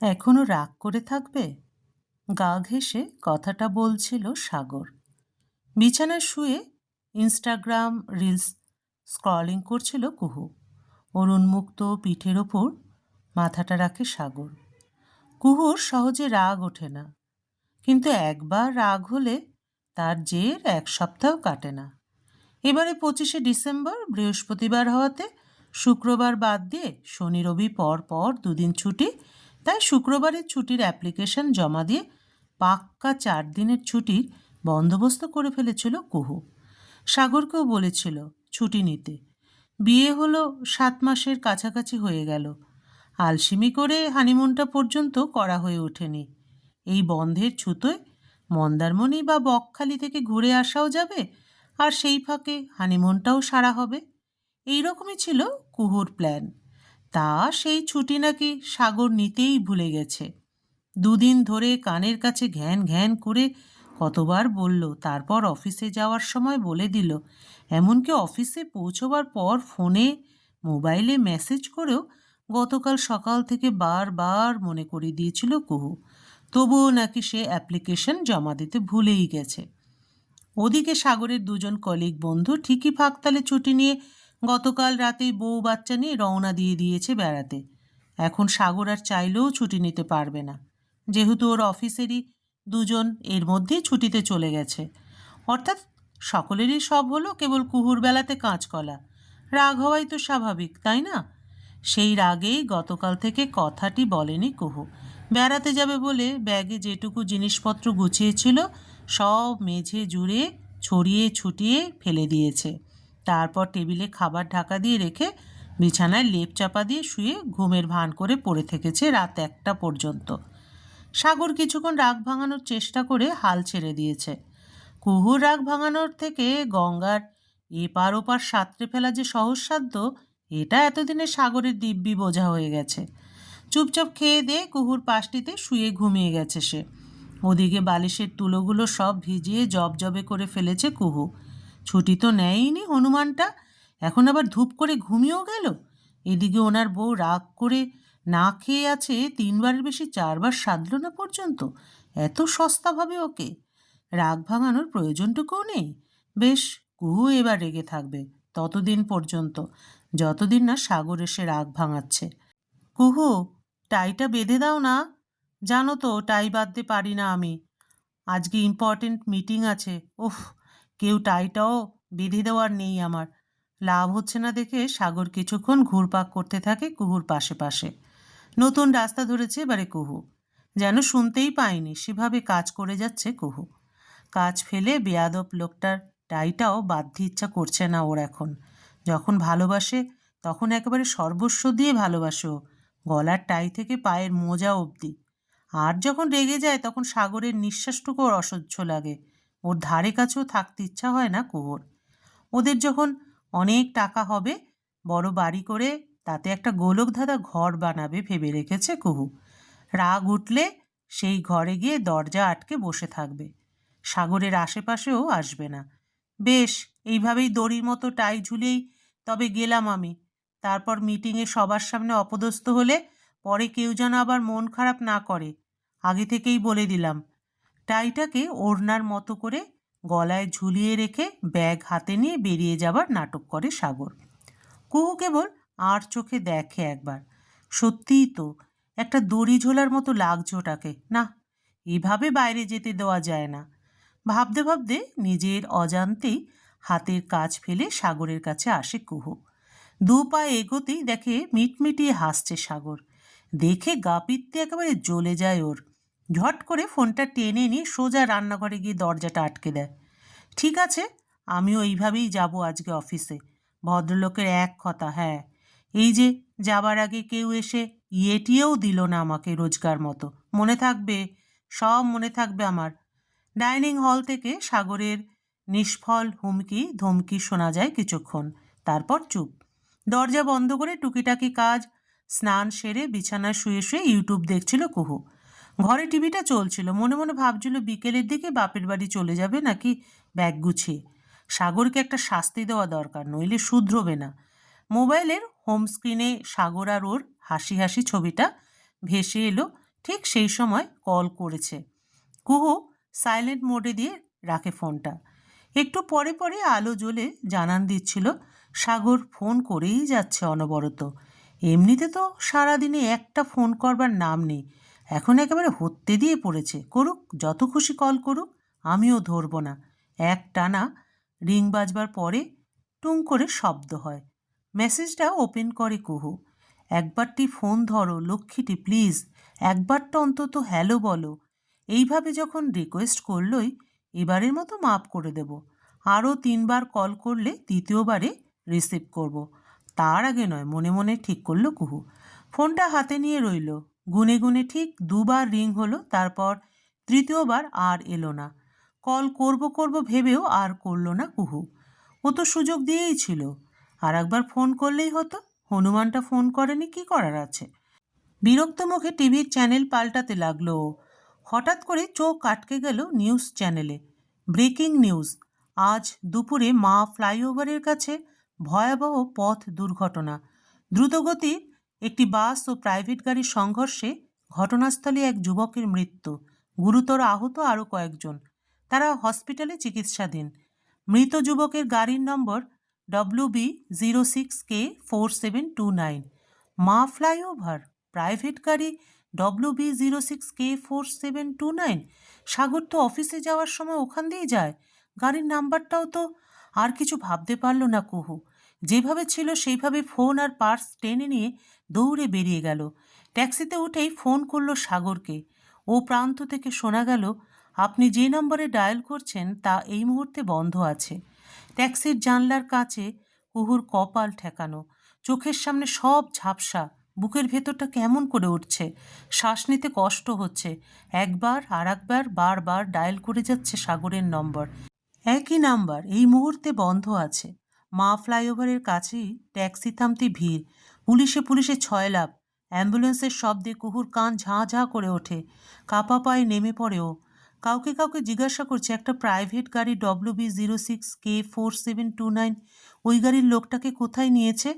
এখনো রাগ করে থাকবে? গা ঘেঁষে কথাটা বলছিল সাগর। বিছানায় শুয়ে ইনস্টাগ্রাম রিলস স্ক্রলিং করছিল কুহু। ওর উন্মুক্ত পিঠের ওপর মাথাটা রাখে সাগর। কুহুর সহজে রাগ ওঠে না, কিন্তু একবার রাগ হলে তার জের এক সপ্তাহ কাটে না। এবারে 25শে ডিসেম্বর বৃহস্পতিবার হওয়াতে শুক্রবার বাদ দিয়ে শনি রবি পর পর দুদিন ছুটি, তাই শুক্রবারের ছুটির অ্যাপ্লিকেশন জমা দিয়ে পাক্কা 4 দিনের ছুটির বন্দোবস্ত করে ফেলেছিল কুহু। সাগরকেও বলেছিল ছুটি নিতে। বিয়ে হলো 7 মাসের কাছাকাছি হয়ে গেল, আলসিমি করে হানিমুনটা পর্যন্ত করা হয়ে ওঠেনি। এই বন্ধের ছুতোয় মন্দারমণি বা বকখালি থেকে ঘুরে আসাও যাবে, আর সেই ফাঁকে হানিমুনটাও সারা হবে। এই রকমই ছিল কুহুর প্ল্যান। তা সেই ছুটি নাকি সাগর নিতেই ভুলে গেছে। দুদিন ধরে কানের কাছে ঘ্যান ঘ্যান করে কতবার বলল, তারপর অফিসে যাওয়ার সময় বলে দিল, এমনকি অফিসে পৌঁছবার পর ফোনে মোবাইলে মেসেজ করেও গতকাল সকাল থেকে বারবার মনে করিয়ে দিয়েছিল কুহু। তবুও নাকি সে অ্যাপ্লিকেশন জমা দিতে ভুলেই গেছে। ওদিকে সাগরের দুজন কলিগ বন্ধু ঠিকই ফাঁকতালে ছুটি নিয়ে গতকাল রাতেই বউ বাচ্চা নিয়ে রওনা দিয়ে দিয়েছে বেড়াতে। এখন সাগর আর চাইলেও ছুটি নিতে পারবে না, যেহেতু ওর অফিসেরই দুজন এর মধ্যেই ছুটিতে চলে গেছে। অর্থাৎ সকলেরই সব হলো, কেবল কুহুর বেলাতে কাঁচকলা। রাগ হওয়াই তো স্বাভাবিক, তাই না? সেই রাগেই গতকাল থেকে কথাটি বলেনি কুহু। বেড়াতে যাবে বলে ব্যাগে যেটুকু জিনিসপত্র গুছিয়েছিল সব মেঝে জুড়ে ছড়িয়ে ছুটিয়ে ফেলে দিয়েছে। তারপর টেবিলে খাবার ঢাকা দিয়ে রেখে বিছানায় লেপ চাপা দিয়ে শুয়ে ঘুমের ভান করে পড়ে থেকেছে রাত 1টা পর্যন্ত। সাগর কিছুক্ষণ রাগ ভাঙানোর চেষ্টা করে হাল ছেড়ে দিয়েছে। কুহুর রাগ ভাঙানোর থেকে গঙ্গার এপার ওপার সাঁতরে ফেলা যে সহজসাধ্য, এটা এতদিনে সাগরের দিব্যি বোঝা হয়ে গেছে। চুপচাপ খেয়ে দিয়ে কুহুর পাশটিতে শুয়ে ঘুমিয়ে গেছে সে। ওদিকে বালিশের তুলোগুলো সব ভিজিয়ে জবজবে করে ফেলেছে কুহু। ছুটি তো নেয়নি হনুমানটা, এখন আবার ধূপ করে ঘুমিয়েও গেল। এদিকে ওনার বউ রাগ করে না খেয়ে আছে 3বারের বেশি 4বার সাধল না পর্যন্ত। এত সস্তাভাবে ওকে রাগ ভাঙানোর প্রয়োজনটুকুও নেই। বেশ, কুহু এবার রেগে থাকবে ততদিন পর্যন্ত, যতদিন না সাগর এসে রাগ ভাঙাচ্ছে। কুহু, টাইটা বেঁধে দাও না। জানো তো টাই বাঁধতে পারি না আমি। আজকে ইম্পর্টেন্ট মিটিং আছে। উফ, কেউ টাইটাও বেঁধে দেওয়ার নেই আমার। লাভ হচ্ছে না দেখে সাগর কিছুক্ষণ ঘুরপাক করতে থাকে কুহুর পাশে পাশে। নতুন রাস্তা ধরেছে এবারে কুহু, যেন শুনতেই পায়নি সেভাবে কাজ করে যাচ্ছে কুহু। কাজ ফেলে বেয়াদব লোকটার টাইটাও বাঁধতে ইচ্ছা করছে না ওর এখন। যখন ভালোবাসে তখন একেবারে সর্বস্ব দিয়ে ভালোবাসে ও, গলার টাই থেকে পায়ের মোজা অবধি। আর যখন রেগে যায় তখন সাগরের নিঃশ্বাসটুকু ওর অসহ্য লাগে। ওর ধারে কাছেও থাকতে ইচ্ছা হয় না কুহুর। ওদের যখন অনেক টাকা হবে, বড় বাড়ি করে তাতে একটা গোলকধাঁধা ঘর বানাবে ভেবে রেখেছে কুহু। রাগ উঠলে সেই ঘরে গিয়ে দরজা আটকে বসে থাকবে, সাগরের আশেপাশেও আসবে না। বেশ, এইভাবেই দড়ির মতো টাই ঝুলেই তবে গেলাম আমি। তারপর মিটিংয়ে সবার সামনে অপদস্থ হলে পরে কেউ যেন আবার মন খারাপ না করে, আগে থেকেই বলে দিলাম। টাইটাকে ওড়নার মতো করে গলায় ঝুলিয়ে রেখে ব্যাগ হাতে নিয়ে বেরিয়ে যাবার নাটক করে সাগর। কুহু কেবল আর চোখে দেখে একবার। সত্যিই তো একটা দড়ি ঝোলার মতো লাগছে ওটাকে। না, এভাবে বাইরে যেতে দেওয়া যায় না। ভাবতে ভাবতে নিজের অজান্তেই হাতের কাজ ফেলে সাগরের কাছে আসে কুহু। 2 পা এগোতেই দেখে মিটমিটিয়ে হাসছে সাগর। দেখে গা পিত্তে একেবারে জ্বলে যায় ওর। ঝট করে ফোনটা টেনে নিয়ে সোজা রান্নাঘরে গিয়ে দরজাটা আটকে দেয়। ঠিক আছে, আমিও এইভাবেই যাব আজকে অফিসে। ভদ্রলোকের এক কথা, হ্যাঁ। এই যে যাবার আগে কেউ এসে ইয়েটিয়েও দিল না আমাকে রোজগার মতো। মনে থাকবে, সব মনে থাকবে আমার। ডাইনিং হল থেকে সাগরের নিষ্ফল হুমকি ধমকি শোনা যায় কিছুক্ষণ, তারপর চুপ। দরজা বন্ধ করে টুকিটাকি কাজ স্নান সেরে বিছানায় শুয়ে শুয়ে ইউটিউব দেখছিল কুহু। ঘরে টিভিটা চলছিল, মনে মনে ভাবছিল বিকেলের দিকে বাপের বাড়ি চলে যাবে নাকি ব্যাগ গুছিয়ে। সাগরকে একটা শাস্তি দেওয়া দরকার, নইলে শুধরবে না। মোবাইলের হোম স্ক্রিনে সাগর আর ওর হাসি হাসি ছবিটা ভেসে এলো ঠিক সেই সময় কল করেছে। কুহু সাইলেন্ট মোডে দিয়ে রাখে ফোনটা। একটু পরে পরে আলো জ্বলে জানান দিচ্ছিল সাগর ফোন করেই যাচ্ছে অনবরত। এমনিতে তো সারাদিনে একটা ফোন করবার নাম নেই, এখন একেবারে হত্যে দিয়ে পড়েছে। করুক, যত খুশি কল করুক, আমিও ধরব না। এক টানা রিং বাজবার পরে টুং করে শব্দ হয়। মেসেজটা ওপেন করে কুহু। একবারটি ফোন ধরো লক্ষ্মীটি, প্লিজ একবারটা অন্তত হ্যালো বলো। এইভাবে যখন রিকোয়েস্ট করলই, এবারের মতো মাফ করে দেব। আরও 3বার কল করলে তৃতীয়বারে রিসিভ করব। তার আগে নয়, মনে মনে ঠিক করল কুহু। ফোনটা হাতে নিয়ে রইল। গুনে গুনে ঠিক 2বার রিং হলো, তারপর তৃতীয়বার আর এলো না। কল করব করব ভেবেও আর করল না কুহু। ও তো সুযোগ দিয়েই ছিল, আর একবার ফোন করলেই হতো। হনুমানটা ফোন করেনি, কি করার আছে? বিরক্ত মুখে টিভির চ্যানেল পাল্টাতে লাগলো ও। হঠাৎ করে চোখ আটকে গেল নিউজ চ্যানেলে। Breaking news! আজ দুপুরে মা ফ্লাইওভারের কাছে ভয়াবহ পথ দুর্ঘটনা। দ্রুতগতির একটি বাস ও প্রাইভেট গাড়ির সংঘর্ষে ঘটনাস্থলে এক যুবকের মৃত্যু, গুরুতর আহত আরও কয়েকজন। তারা হসপিটালে চিকিৎসাধীন। মৃত যুবকের গাড়ির নম্বর WB06K4729। মা ফ্লাইওভার, প্রাইভেট গাড়ি WB06K4729। সাগর তো অফিসে যাওয়ার সময় ওখান দিয়ে যায়। গাড়ির নাম্বারটাও তো। আর কিছু ভাবতে পারল না কুহু। যেভাবে ছিল সেইভাবে ফোন আর পার্স টেনে নিয়ে দৌড়ে বেরিয়ে গেল। ট্যাক্সিতে উঠেই ফোন করলো সাগরকে। ও প্রান্ত থেকে শোনা গেল, আপনি যে নম্বরে ডায়াল করছেন তা এই মুহূর্তে বন্ধ আছে। ট্যাক্সির জানলার কাছে কুহুর কপাল ঠেকানো। চোখের সামনে সব ঝাপসা। বুকের ভেতরটা কেমন করে উঠছে। শ্বাস নিতে কষ্ট হচ্ছে। একবার আর একবার বারবার ডায়াল করে যাচ্ছে সাগরের নম্বর। একই নাম্বার এই মুহূর্তে বন্ধ আছে। মা ফ্লাইওভারের কাছেই ট্যাক্সি থামতে ভিড়। পুলিশে পুলিশে ছয়লাভ। অ্যাম্বুলেন্সের শব্দে কুহুর কান ঝাঁ ঝাঁ করে ওঠে। কাপা পায়ে নেমে পড়ে ও। কাউকে কাউকে জিজ্ঞাসা করছে একটা প্রাইভেট গাড়ি WB06K4729 ওই গাড়ির লোকটাকে কোথায় নিয়েছে।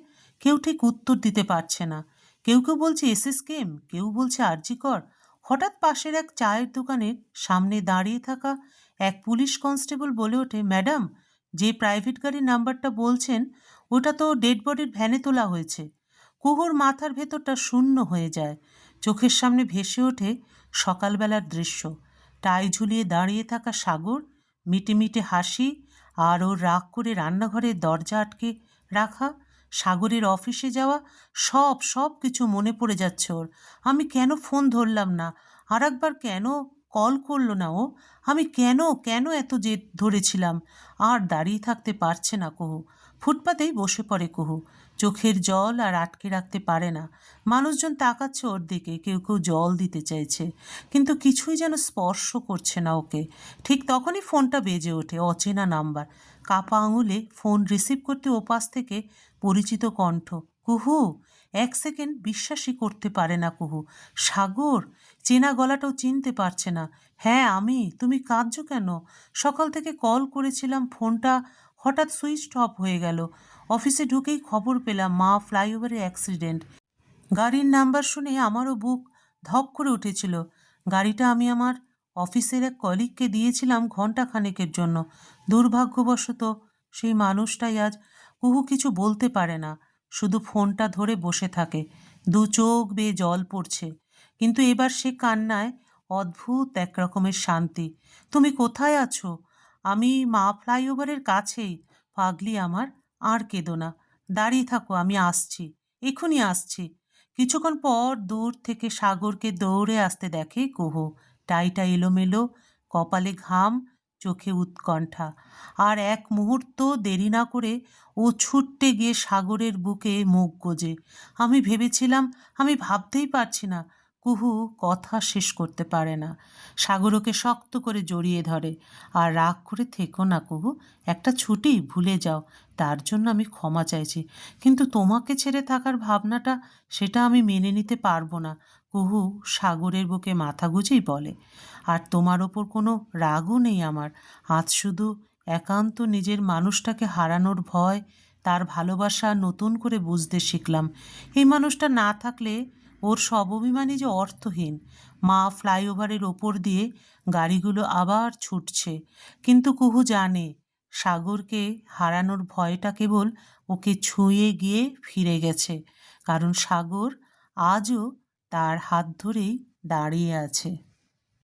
কেউ ঠিক উত্তর দিতে পারছে না। কেউ কেউ বলছে SSKM, কেউ বলছে আরজিকর। হঠাৎ পাশের এক চায়ের দোকানের সামনে দাঁড়িয়ে থাকা এক পুলিশ কনস্টেবল বলে ওঠে, ম্যাডাম, যে প্রাইভেট গাড়ির নাম্বারটা বলছেন ওটা তো ডেড বডির ভ্যানে তোলা হয়েছে। কুহুর মাথার ভেতরটা শূন্য হয়ে যায়। চোখের সামনে ভেসে ওঠে সকালবেলার দৃশ্য। টাই ঝুলিয়ে দাঁড়িয়ে থাকা সাগর, মিটে মিটে হাসি, আর ওর রাগ করে রান্নাঘরের দরজা আটকে রাখা, সাগরের অফিসে যাওয়া, সব সব কিছু মনে পড়ে যাচ্ছে ওর। আমি কেন ফোন ধরলাম না? আর একবার কেন কল করলো না ও? আমি কেন কেন এত জেদ ধরেছিলাম? আর দাঁড়িয়ে থাকতে পারছে না কুহু। ফুটপাতেই বসে পড়ে কুহু। চোখের জল আর আটকে রাখতে পারে না। মানুষজন তাকাচ্ছে ওর দিকে, কেউ কেউ জল দিতে চাইছে, কিন্তু কিছুই যেন স্পর্শ করছে না ওকে। ঠিক তখনই ফোনটা বেজে ওঠে। অচেনা নাম্বার। কাপা আঙুলে ফোন রিসিভ করতে ওপাশ থেকে পরিচিত কণ্ঠ। কুহু! 1 সেকেন্ড বিশ্বাসই করতে পারে না কুহু। সাগর! চেনা গলাটাও চিনতে পারছে না। হ্যাঁ আমি। তুমি কাঁদছো কেন? সকাল থেকে কল করেছিলাম, ফোনটা হঠাৎ সুইচ অফ হয়ে গেল। অফিসে ঢুকেই খবর পেলাম মা ফ্লাইওভারে অ্যাক্সিডেন্ট। গাড়ির নাম্বার শুনে আমারও বুক ধক করে উঠেছিল। গাড়িটা আমি আমার অফিসের এক কলিগকে দিয়েছিলাম ঘণ্টাখানেকের জন্য। দুর্ভাগ্যবশত সেই মানুষটাই আজ। কুহু কিছু বলতে পারে না, শুধু ফোনটা ধরে বসে থাকে। দু চোখ বেয়ে জল পড়ছে, কিন্তু এবার সে কান্নায় অদ্ভুত এক রকমের শান্তি। তুমি কোথায় আছো? আমি মা ফ্লাইওভারের কাছেই। পাগলি আমার, আর কেঁদো না। দাঁড়িয়ে থাকো, আমি আসছি, এক্ষুনি আসছি। কিছুক্ষণ পর দূর থেকে সাগরকে দৌড়ে আসতে দেখে কুহু। টাইটা এলোমেলো, কপালে ঘাম, চোখে উৎকণ্ঠা। আর এক মুহূর্ত দেরি না করে ও ছুটতে গিয়ে সাগরের বুকে মুখ গোজে। আমি ভেবেছিলাম, আমি ভাবতেই পারছি না। কুহু কথা শেষ করতে পারে না। সাগর ওকে শক্ত করে জড়িয়ে ধরে। আর রাগ করে থেকো না কুহু, একটা ছুটি, ভুলে যাও। তার জন্য আমি ক্ষমা চাইছি, কিন্তু তোমাকে ছেড়ে থাকার ভাবনাটা, সেটা আমি মেনে নিতে পারবো না। কুহু সাগরের বুকে মাথা গুজেই বলে। আর তোমার ওপর কোনো রাগও নেই আমার। আজ শুধু একান্ত নিজের মানুষটাকে হারানোর ভয়, তার ভালোবাসা নতুন করে বুঝতে শিখলাম। এই মানুষটা না থাকলে ওর সব অভিমানই যে অর্থহীন। মা ফ্লাইওভারের ওপর দিয়ে গাড়িগুলো আবার ছুটছে, কিন্তু কুহু জানে সাগরকে হারানোর ভয়টা কেবল ওকে ছুঁয়ে গিয়ে ফিরে গেছে, কারণ সাগর আজও তার হাত ধরেই দাঁড়িয়ে আছে।